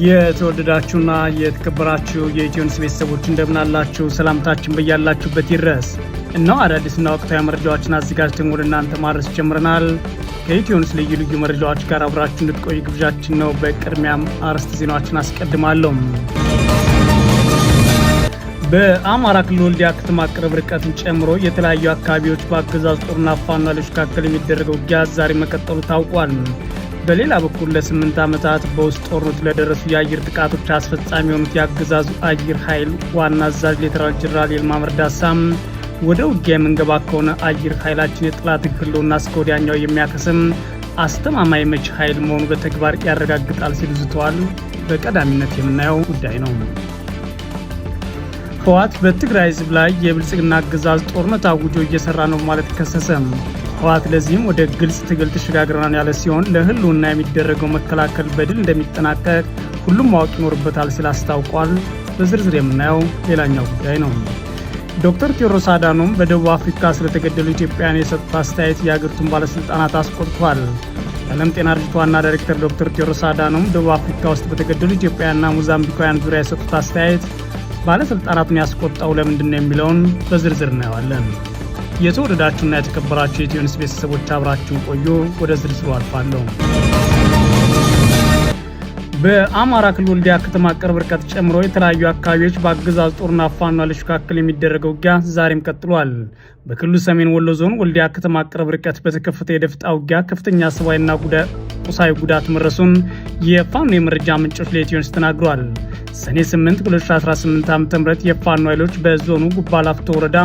የተወደዳችሁና የተከበራችሁ የኢትዮኒውስ ቤተሰቦች እንደምናላችሁ ሰላምታችን በያላችሁበት ይድረስ። እነሆ አዳዲስና ወቅታዊ መረጃዎችን አዘጋጅተን ወደ እናንተ ማድረስ ጀምረናል። ከኢትዮኒውስ ልዩ ልዩ መረጃዎች ጋር አብራችሁ እንድትቆዩ ግብዣችን ነው። በቅድሚያም አርዕስተ ዜናዎችን አስቀድማለሁ። በአማራ ክልል ወልዲያ ከተማ ቅርብ ርቀትን ጨምሮ የተለያዩ አካባቢዎች በአገዛዙ ጦርና ፋኖ ኃይሎች መካከል የሚደረገው ውጊያ ዛሬ መቀጠሉ ታውቋል። በሌላ በኩል ለ8 ዓመታት በውስጥ ጦርነቱ ለደረሱ የአየር ጥቃቶች አስፈጻሚ የሆኑት የአገዛዙ አየር ኃይል ዋና አዛዥ ሌተናል ጄኔራል ይልማ መርዳሳም ወደ ውጊያ የምንገባ ከሆነ አየር ኃይላችን የጠላትን ህልውና እስከ ወዲያኛው የሚያከስም አስተማማኝ መች ኃይል መሆኑ በተግባር ያረጋግጣል ሲሉ ዝተዋል። በቀዳሚነት የምናየው ጉዳይ ነው። ህወሓት በትግራይ ህዝብ ላይ የብልጽግና አገዛዝ ጦርነት አውጆ እየሰራ ነው ማለት ከሰሰ። ህወሓት ለዚህም ወደ ግልጽ ትግል ተሸጋግረናል ያለ ሲሆን ለህልውና የሚደረገው መከላከል በድል እንደሚጠናቀቅ ሁሉም ማወቅ ይኖርበታል ሲል አስታውቋል። በዝርዝር የምናየው ሌላኛው ጉዳይ ነው። ዶክተር ቴዎድሮስ አዳኖም በደቡብ አፍሪካ ስለተገደሉ ኢትዮጵያውያን የሰጡት አስተያየት የሀገሪቱን ባለስልጣናት አስቆጥቷል። የዓለም ጤና ድርጅት ዋና ዳይሬክተር ዶክተር ቴዎድሮስ አዳኖም ደቡብ አፍሪካ ውስጥ በተገደሉ ኢትዮጵያውያንና ሞዛምቢካውያን ዙሪያ የሰጡት አስተያየት ባለስልጣናቱን ያስቆጣው ለምንድን ነው የሚለውን በዝርዝር እናየዋለን። የተወደዳችሁና የተከበራችሁ የኢትዮኒውስ ቤተሰቦች አብራችሁን ቆዩ። ወደ ዝርዝሩ አልፋለሁ። በአማራ ክልል ወልዲያ ከተማ ቅርብ ርቀት ጨምሮ የተለያዩ አካባቢዎች በአገዛዙ ጦርና ፋኖ ኃይሎች መካከል የሚደረገው ውጊያ ዛሬም ቀጥሏል። በክልሉ ሰሜን ወሎ ዞን ወልዲያ ከተማ ቅርብ ርቀት በተከፈተ የደፈጣ ውጊያ ከፍተኛ ሰብአዊና ቁሳዊ ጉዳት መድረሱን የፋኖ የመረጃ ምንጮች ለኢትዮኒውስ ተናግረዋል። ሰኔ 8 2018 ዓ.ም የፋኖ ኃይሎች በዞኑ ጉባ ላፍቶ ወረዳ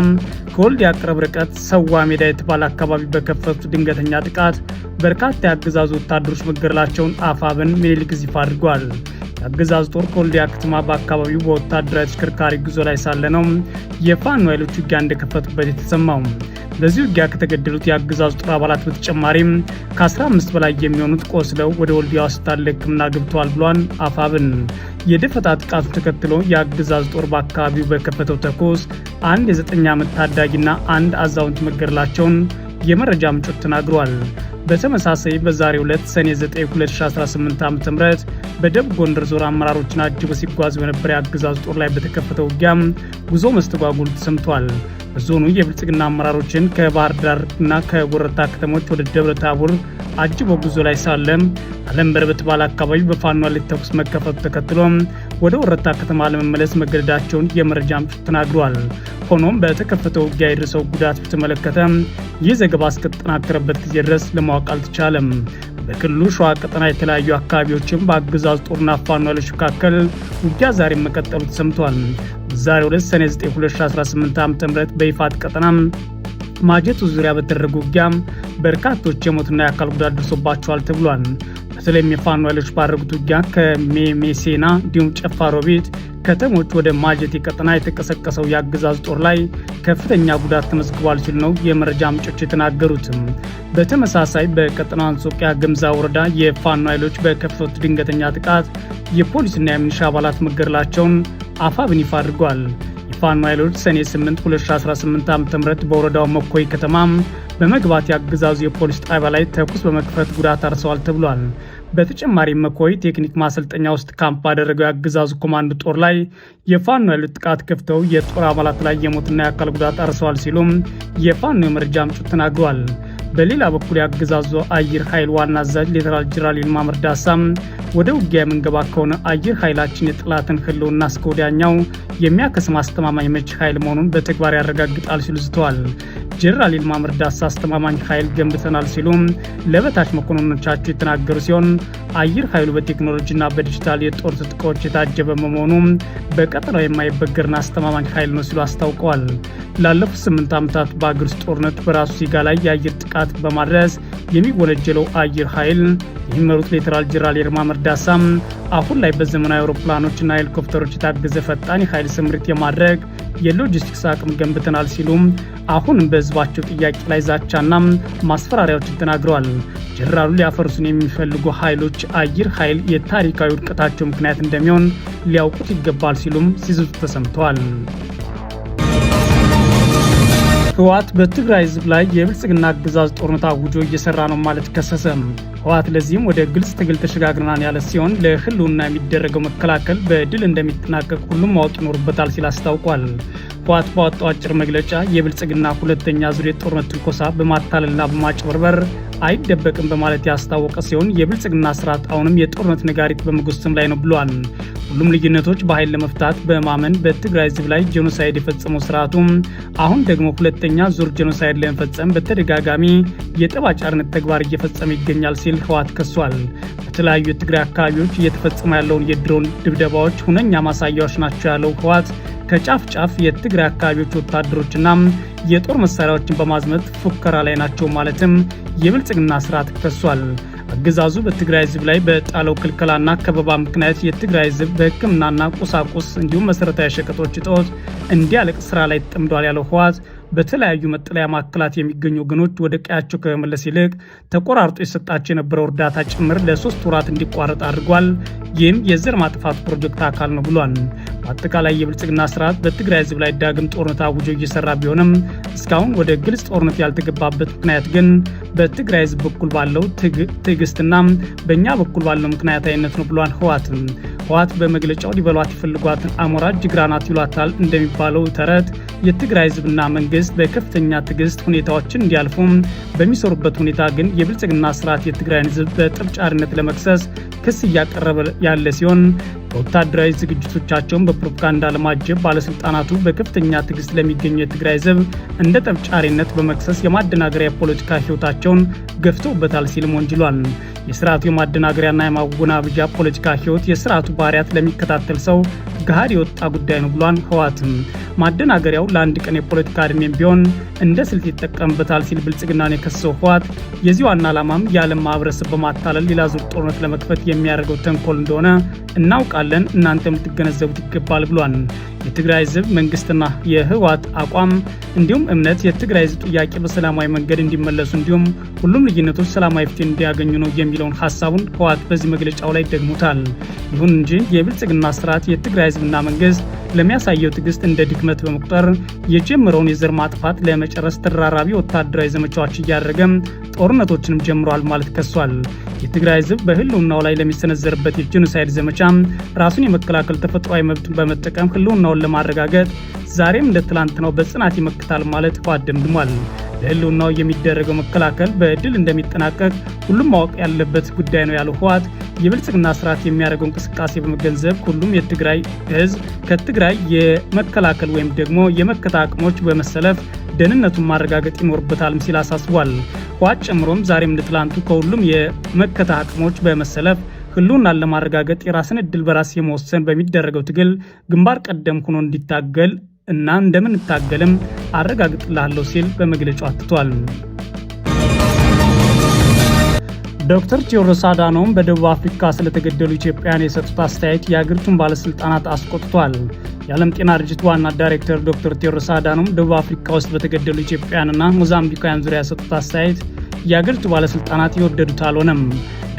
ከወልዲያ ቅርብ ርቀት ሰዋ ሜዳ የተባለ አካባቢ በከፈቱት ድንገተኛ ጥቃት በርካታ የአገዛዙ ወታደሮች መገደላቸውን አፋብን ምኒልክ ይፋ አድርጓል። የአገዛዙ ጦር ከወልዲያ ከተማ በአካባቢው በወታደራዊ ተሽከርካሪ ጉዞ ላይ ሳለ ነው የፋኖ ኃይሎች ውጊያ እንደከፈቱበት የተሰማው። በዚህ ውጊያ ከተገደሉት የአገዛዙ ጦር አባላት በተጨማሪም ከ15 በላይ የሚሆኑት ቆስለው ወደ ወልዲያ ሆስፒታል ለሕክምና ገብተዋል ብሏል አፋብን። የደፈጣ ጥቃቱን ተከትሎ የአገዛዙ ጦር በአካባቢው በከፈተው ተኩስ አንድ የ9 ዓመት ታዳጊና አንድ አዛውንት መገደላቸውን የመረጃ ምንጮች ተናግረዋል። በተመሳሳይ በዛሬው ዕለት ሰኔ 9 2018 ዓ.ም በደቡብ ጎንደር ዞን አመራሮችን አጅቦ ሲጓዝ በነበረ የአገዛዙ ጦር ላይ በተከፈተው ውጊያ ጉዞ መስተጓጎሉ ተሰምቷል። በዞኑ የብልጽግና አመራሮችን ከባህር ዳር እና ከወረታ ከተሞች ወደ ደብረ ታቦር አጅቦ ጉዞ ላይ ሳለም አለምበር በተባለ አካባቢ በፋኖ ላይ ተኩስ መከፈቱ ተከትሎ ወደ ወረታ ከተማ ለመመለስ መገደዳቸውን የመረጃ ምንጮች ተናግረዋል። ሆኖም በተከፈተው ውጊያ የደረሰው ጉዳት በተመለከተ ይህ ዘገባ እስከተጠናከረበት ጊዜ ድረስ ለማወቅ አልተቻለም። በክልሉ ሸዋ ቀጠና የተለያዩ አካባቢዎችም በአገዛዙ ጦርና ፋኖ ኃይሎች መካከል ውጊያ ዛሬ መቀጠሉ ተሰምቷል። ዛሬው ዕለት ሰኔ 9 2018 ዓ.ም በይፋት ቀጠና ማጀቱ ዙሪያ በተደረገ ውጊያ በርካቶች የሞትና የአካል ጉዳት ደርሶባቸዋል ተብሏል። በተለይም የፋኖ ኃይሎች ባደረጉት ውጊያ ከሜሜሴና እንዲሁም ጨፋ ሮቢት ከተሞች ወደ ማጀቴ ቀጠና የተቀሰቀሰው የአገዛዙ ጦር ላይ ከፍተኛ ጉዳት ተመዝግቧል ሲሉ ነው የመረጃ ምንጮች የተናገሩት። በተመሳሳይ በቀጠናው አንጾቂያ ገምዛ ወረዳ የፋኖ ኃይሎች በከፈቱት ድንገተኛ ጥቃት የፖሊስና የሚሊሻ አባላት መገደላቸውን አፋብን ይፋ አድርጓል። የፋኖ ኃይሎች ሰኔ 8 2018 ዓ.ም በወረዳው መኮይ ከተማ በመግባት የአገዛዙ የፖሊስ ጣቢያ ላይ ተኩስ በመክፈት ጉዳት አርሰዋል ተብሏል። በተጨማሪም መኮይ ቴክኒክ ማሰልጠኛ ውስጥ ካምፕ ባደረገው የአገዛዙ ኮማንዶ ጦር ላይ የፋኖ ኃይሎች ጥቃት ከፍተው የጦር አባላት ላይ የሞትና የአካል ጉዳት አርሰዋል ሲሉም የፋኖ የመረጃ ምንጮች ተናግረዋል። በሌላ በኩል የአገዛዙ አየር ኃይል ዋና አዛዥ ሌተናል ጄኔራል ይልማ መርዳሳ ወደ ውጊያ የምንገባ ከሆነ አየር ኃይላችን የጠላትን ህልውና እስከ ወዲያኛው የሚያከስም አስተማማኝ መች ኃይል መሆኑን በተግባር ያረጋግጣል ሲሉ ዝተዋል። ጄኔራል ይልማ መርዳሳ አስተማማኝ ኃይል ገንብተናል ሲሉ ለበታች መኮንኖቻቸው የተናገሩ ሲሆን አየር ኃይሉ በቴክኖሎጂና በዲጂታል የጦር ትጥቆች የታጀበ በመሆኑ በቀጠናው የማይበገርና አስተማማኝ ኃይል ነው ሲሉ አስታውቀዋል። ላለፉት 8 ዓመታት በአገር ውስጥ ጦርነት በራሱ ሲጋ ላይ የአየር ጥቃት በማድረስ የሚወነጀለው አየር ኃይል የሚመሩት ሌተናል ጄኔራል ይልማ መርዳሳ አሁን ላይ በዘመናዊ አውሮፕላኖችና ሄሊኮፕተሮች የታገዘ ፈጣን የኃይል ስምሪት የማድረግ የሎጂስቲክስ አቅም ገንብተናል ሲሉም አሁንም በህዝባቸው ጥያቄ ላይ ዛቻና ማስፈራሪያዎችን ተናግረዋል። ጄኔራሉ ሊያፈርሱን የሚፈልጉ ኃይሎች አየር ኃይል የታሪካዊ ውድቀታቸው ምክንያት እንደሚሆን ሊያውቁት ይገባል ሲሉም ሲዝቱ ተሰምተዋል። ህወሓት በትግራይ ህዝብ ላይ የብልጽግና አገዛዝ ጦርነት አውጆ እየሰራ ነው ማለት ከሰሰ። ህወሓት ለዚህም ወደ ግልጽ ትግል ተሸጋግረናል ያለ ሲሆን ለህልውና የሚደረገው መከላከል በድል እንደሚጠናቀቅ ሁሉም ማወቅ ይኖርበታል ሲል አስታውቋል። ህወሓት ባወጣው አጭር መግለጫ የብልጽግና ሁለተኛ ዙር የጦርነት ትንኮሳ በማታለልና በማጭበርበር አይደበቅም በማለት ያስታወቀ ሲሆን የብልጽግና ስርዓት አሁንም የጦርነት ነጋሪት በመጎሰም ላይ ነው ብሏል። ሁሉም ልዩነቶች በኃይል ለመፍታት በማመን በትግራይ ህዝብ ላይ ጄኖሳይድ የፈጸመው ስርዓቱ አሁን ደግሞ ሁለተኛ ዙር ጄኖሳይድ ለመፈጸም በተደጋጋሚ የጠባጫሪነት ተግባር እየፈጸመ ይገኛል ሲል ህወሓት ከሷል። በተለያዩ የትግራይ አካባቢዎች እየተፈጸመ ያለውን የድሮን ድብደባዎች ሁነኛ ማሳያዎች ናቸው ያለው ህወሓት ከጫፍ ጫፍ የትግራይ አካባቢዎች ወታደሮችና የጦር መሳሪያዎችን በማዝመት ፉከራ ላይ ናቸው ማለትም የብልጽግና ስርዓት ከሷል። አገዛዙ በትግራይ ህዝብ ላይ በጣለው ክልከላና ከበባ ምክንያት የትግራይ ህዝብ በሕክምናና ቁሳቁስ እንዲሁም መሰረታዊ ሸቀጦች እጦት እንዲያለቅ ስራ ላይ ተጠምዷል ያለው ህወሓት በተለያዩ መጠለያ ማዕከላት የሚገኙ ወገኖች ወደ ቀያቸው ከመመለስ ይልቅ ተቆራርጦ የሰጣቸው የነበረው እርዳታ ጭምር ለ3 ወራት እንዲቋረጥ አድርጓል። ይህም የዘር ማጥፋት ፕሮጀክት አካል ነው ብሏል። በአጠቃላይ የብልጽግና ስርዓት በትግራይ ህዝብ ላይ ዳግም ጦርነት አውጆ እየሰራ ቢሆንም እስካሁን ወደ ግልጽ ጦርነት ያልተገባበት ምክንያት ግን በትግራይ ህዝብ በኩል ባለው ትዕግስትና በእኛ በኩል ባለው ምክንያታዊነት ነው ብሏል። ህወሓት በመግለጫው ሊበሏት የፈልጓትን አሞራ ጅግራናት ይሏታል እንደሚባለው ተረት የትግራይ ህዝብና መንግስት በከፍተኛ ትዕግስት ሁኔታዎችን እንዲያልፉ በሚሰሩበት ሁኔታ ግን የብልጽግና ስርዓት የትግራይን ህዝብ በጠብጫሪነት ለመክሰስ ክስ እያቀረበ ያለ ሲሆን በወታደራዊ ዝግጅቶቻቸውን በፕሮፓጋንዳ ለማጀብ ባለስልጣናቱ በከፍተኛ ትዕግስት ለሚገኙ የትግራይ ህዝብ እንደ ጠብጫሪነት በመክሰስ የማደናገሪያ ፖለቲካ ህይወታቸውን ገፍተውበታል ሲልም ወንጅሏል። የስርዓቱ የማደናገሪያና የማወናበጃ ፖለቲካ ህይወት የስርዓቱ ባህሪያት ለሚከታተል ሰው ገሃድ የወጣ ጉዳይ ነው ብሏል። ህወሓትም ማደናገሪያው ለአንድ ቀን የፖለቲካ እድሜም ቢሆን እንደ ስልት ይጠቀምበታል ሲል ብልጽግናን የከሰሰው ህወሓት የዚህ ዋና ዓላማም የዓለም ማህበረሰብ በማታለል ሌላ ዙር ጦርነት ለመክፈት የሚያደርገው ተንኮል እንደሆነ እናውቃለን፣ እናንተም ልትገነዘቡት ይገባል ብሏል። የትግራይ ህዝብ መንግስትና የህወሓት አቋም እንዲሁም እምነት የትግራይ ህዝብ ጥያቄ በሰላማዊ መንገድ እንዲመለሱ እንዲሁም ሁሉም ልዩነቶች ሰላማዊ ፍትህ እንዲያገኙ ነው የሚለውን ሀሳቡን ህወሓት በዚህ መግለጫው ላይ ደግሞታል። ይሁን እንጂ የብልጽግና ስርዓት የትግራይ ህዝብና መንግስት ለሚያሳየው ትዕግስት እንደ ድክመት በመቁጠር የጀመረውን የዘር ማጥፋት ለመጨረስ ተደራራቢ ወታደራዊ ዘመቻዎች እያደረገ ጦርነቶችንም ጀምሯል ማለት ከሷል። የትግራይ ህዝብ በህልውናው ላይ ለሚሰነዘርበት የጄኖሳይድ ዘመቻ ራሱን የመከላከል ተፈጥሯዊ መብቱን በመጠቀም ህልውናውን ለማረጋገጥ ዛሬም እንደ ትላንትናው በጽናት ይመክታል ማለት ህወሓት ደምድሟል። ለህልውናው የሚደረገው መከላከል በድል እንደሚጠናቀቅ ሁሉም ማወቅ ያለበት ጉዳይ ነው ያለው ህወሓት የብልጽግና ስርዓት የሚያደርገው እንቅስቃሴ በመገንዘብ ሁሉም የትግራይ ህዝብ ከትግራይ የመከላከል ወይም ደግሞ የመከታ አቅሞች በመሰለፍ ደህንነቱን ማረጋገጥ ይኖርበታልም ሲል አሳስቧል። ህወሓት ጨምሮም ዛሬም እንደ ትላንቱ ከሁሉም የመከታ አቅሞች በመሰለፍ ህልውናን ለማረጋገጥ የራስን እድል በራስ የመወሰን በሚደረገው ትግል ግንባር ቀደም ሆኖ እንዲታገል እና እንደምንታገልም አረጋግጥላለሁ ሲል በመግለጫው አትቷል። ዶክተር ቴዎድሮስ አዳኖም በደቡብ አፍሪካ ስለተገደሉ ኢትዮጵያውያን የሰጡት አስተያየት የአገሪቱን ባለስልጣናት አስቆጥቷል። የዓለም ጤና ድርጅት ዋና ዳይሬክተር ዶክተር ቴዎድሮስ አዳኖም ደቡብ አፍሪካ ውስጥ በተገደሉ ኢትዮጵያውያንና ሞዛምቢካውያን ዙሪያ የሰጡት አስተያየት የአገሪቱ ባለስልጣናት የወደዱት አልሆነም።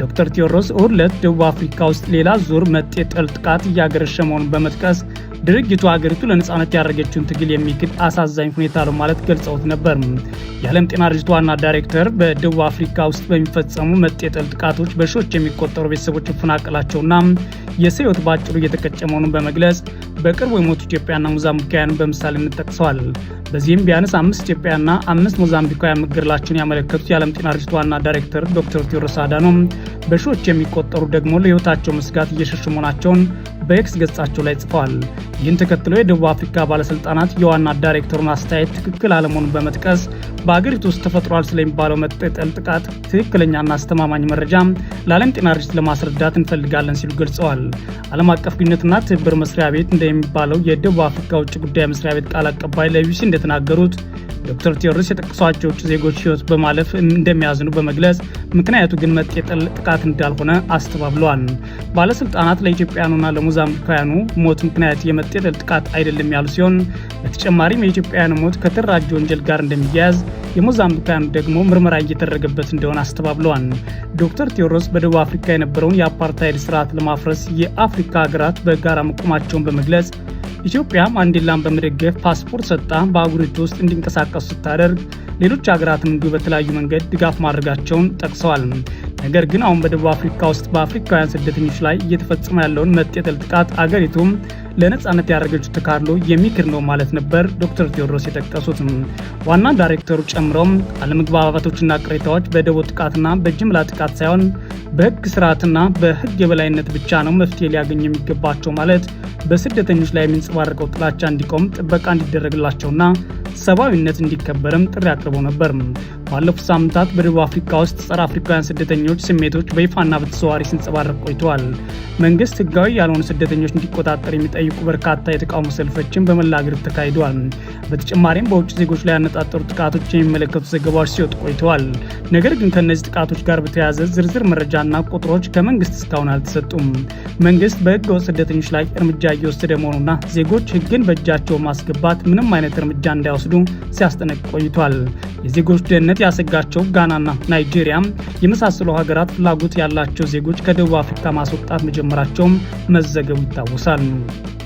ዶክተር ቴዎድሮስ እሁድ ዕለት ደቡብ አፍሪካ ውስጥ ሌላ ዙር መጤ ጠል ጥቃት እያገረሸ መሆኑን በመጥቀስ ድርጊቱ ሀገሪቱ ለነጻነት ያደረገችውን ትግል የሚክድ አሳዛኝ ሁኔታ ነው ማለት ገልጸውት ነበር። የዓለም ጤና ድርጅት ዋና ዳይሬክተር በደቡብ አፍሪካ ውስጥ በሚፈጸሙ መጤ ጠል ጥቃቶች በሺዎች የሚቆጠሩ ቤተሰቦች መፈናቀላቸውና የሰው ሕይወት ባጭሩ እየተቀጨ መሆኑን በመግለጽ በቅርቡ የሞቱ ኢትዮጵያና ሞዛምቢካውያን በምሳሌነት ጠቅሰዋል። በዚህም ቢያንስ 5 ኢትዮጵያና 5 ሞዛምቢካውያን መገደላቸውን ያመለከቱት የዓለም ጤና ድርጅት ዋና ዳይሬክተር ዶክተር ቴዎድሮስ አዳኖም በሺዎች የሚቆጠሩ ደግሞ ለሕይወታቸው መስጋት እየሸሹ መሆናቸውን በኤክስ ገጻቸው ላይ ጽፈዋል። ይህን ተከትሎ የደቡብ አፍሪካ ባለስልጣናት የዋና ዳይሬክተሩን አስተያየት ትክክል አለመሆኑን በመጥቀስ በአገሪቱ ውስጥ ተፈጥሯል ስለሚባለው መጤ ጠል ጥቃት ትክክለኛና አስተማማኝ መረጃ ለዓለም ጤና ድርጅት ለማስረዳት እንፈልጋለን ሲሉ ገልጸዋል። ዓለም አቀፍ ግንኙነትና ትብብር መስሪያ ቤት እንደሚባለው የደቡብ አፍሪካ ውጭ ጉዳይ መስሪያ ቤት ቃል አቀባይ ለቢቢሲ እንደተናገሩት ዶክተር ቴዎድሮስ የጠቀሷቸው ውጭ ዜጎች ህይወት በማለፍ እንደሚያዝኑ በመግለጽ ምክንያቱ ግን መጤ ጠል ጥቃት እንዳልሆነ አስተባብለዋል። ባለስልጣናት ለኢትዮጵያኑና ለሞዛምቢካውያኑ ሞት ምክንያት የመጤ ጠል ጥቃት አይደለም ያሉ ሲሆን በተጨማሪም የኢትዮጵያውያኑ ሞት ከተደራጀ ወንጀል ጋር እንደሚያያዝ የሞዛምቢካውያኑ ደግሞ ምርመራ እየተደረገበት እንደሆነ አስተባብለዋል። ዶክተር ቴዎድሮስ በደቡብ አፍሪካ የነበረውን የአፓርታይድ ስርዓት ለማፍረስ የአፍሪካ ሀገራት በጋራ መቆማቸውን በመግለጽ ኢትዮጵያ ማንዴላን በመደገፍ ፓስፖርት ሰጥታ በአህጉሪቱ ውስጥ እንዲንቀሳቀሱ ስታደርግ ሌሎች ሀገራትም እንዲሁ በተለያዩ መንገድ ድጋፍ ማድረጋቸውን ጠቅሰዋል። ነገር ግን አሁን በደቡብ አፍሪካ ውስጥ በአፍሪካውያን ስደተኞች ላይ እየተፈጸመ ያለውን መጤጠል ጥቃት አገሪቱም ለነጻነት ያደረገችው ተካድሎ የሚክር ነው ማለት ነበር ዶክተር ቴዎድሮስ የጠቀሱት። ዋና ዳይሬክተሩ ጨምረውም አለመግባባቶችና ቅሬታዎች በደቦ ጥቃትና በጅምላ ጥቃት ሳይሆን በህግ ስርዓትና በህግ የበላይነት ብቻ ነው መፍትሄ ሊያገኝ የሚገባቸው ማለት በስደተኞች ላይ የሚንጸባረቀው ጥላቻ እንዲቆም ጥበቃ እንዲደረግላቸውና ሰብአዊነት እንዲከበርም ጥሪ አቅርበው ነበር። ባለፉት ሳምንታት በደቡብ አፍሪካ ውስጥ ጸረ አፍሪካውያን ስደተኞች ስሜቶች በይፋና በተዘዋዋሪ ሲንጸባረቅ ቆይተዋል። መንግስት ህጋዊ ያልሆኑ ስደተኞች እንዲቆጣጠር የሚጠይቁ በርካታ የተቃውሞ ሰልፎችን በመላ አገሪቱ ተካሂደዋል። በተጨማሪም በውጭ ዜጎች ላይ ያነጣጠሩ ጥቃቶች የሚመለከቱ ዘገባዎች ሲወጡ ቆይተዋል። ነገር ግን ከእነዚህ ጥቃቶች ጋር በተያያዘ ዝርዝር መረጃና ቁጥሮች ከመንግስት እስካሁን አልተሰጡም። መንግስት በህገ ወጥ ስደተኞች ላይ እርምጃ እየወሰደ መሆኑና ዜጎች ህግን በእጃቸው ማስገባት ምንም አይነት እርምጃ እንዳይወስዱ ሲያስጠነቅቅ ቆይቷል። የዜጎች ደህንነት ያሰጋቸው ጋናና ናይጄሪያ የመሳሰሉ ሀገራት ፍላጎት ያላቸው ዜጎች ከደቡብ አፍሪካ ማስወጣት መጀመራቸውም መዘገቡ ይታወሳል።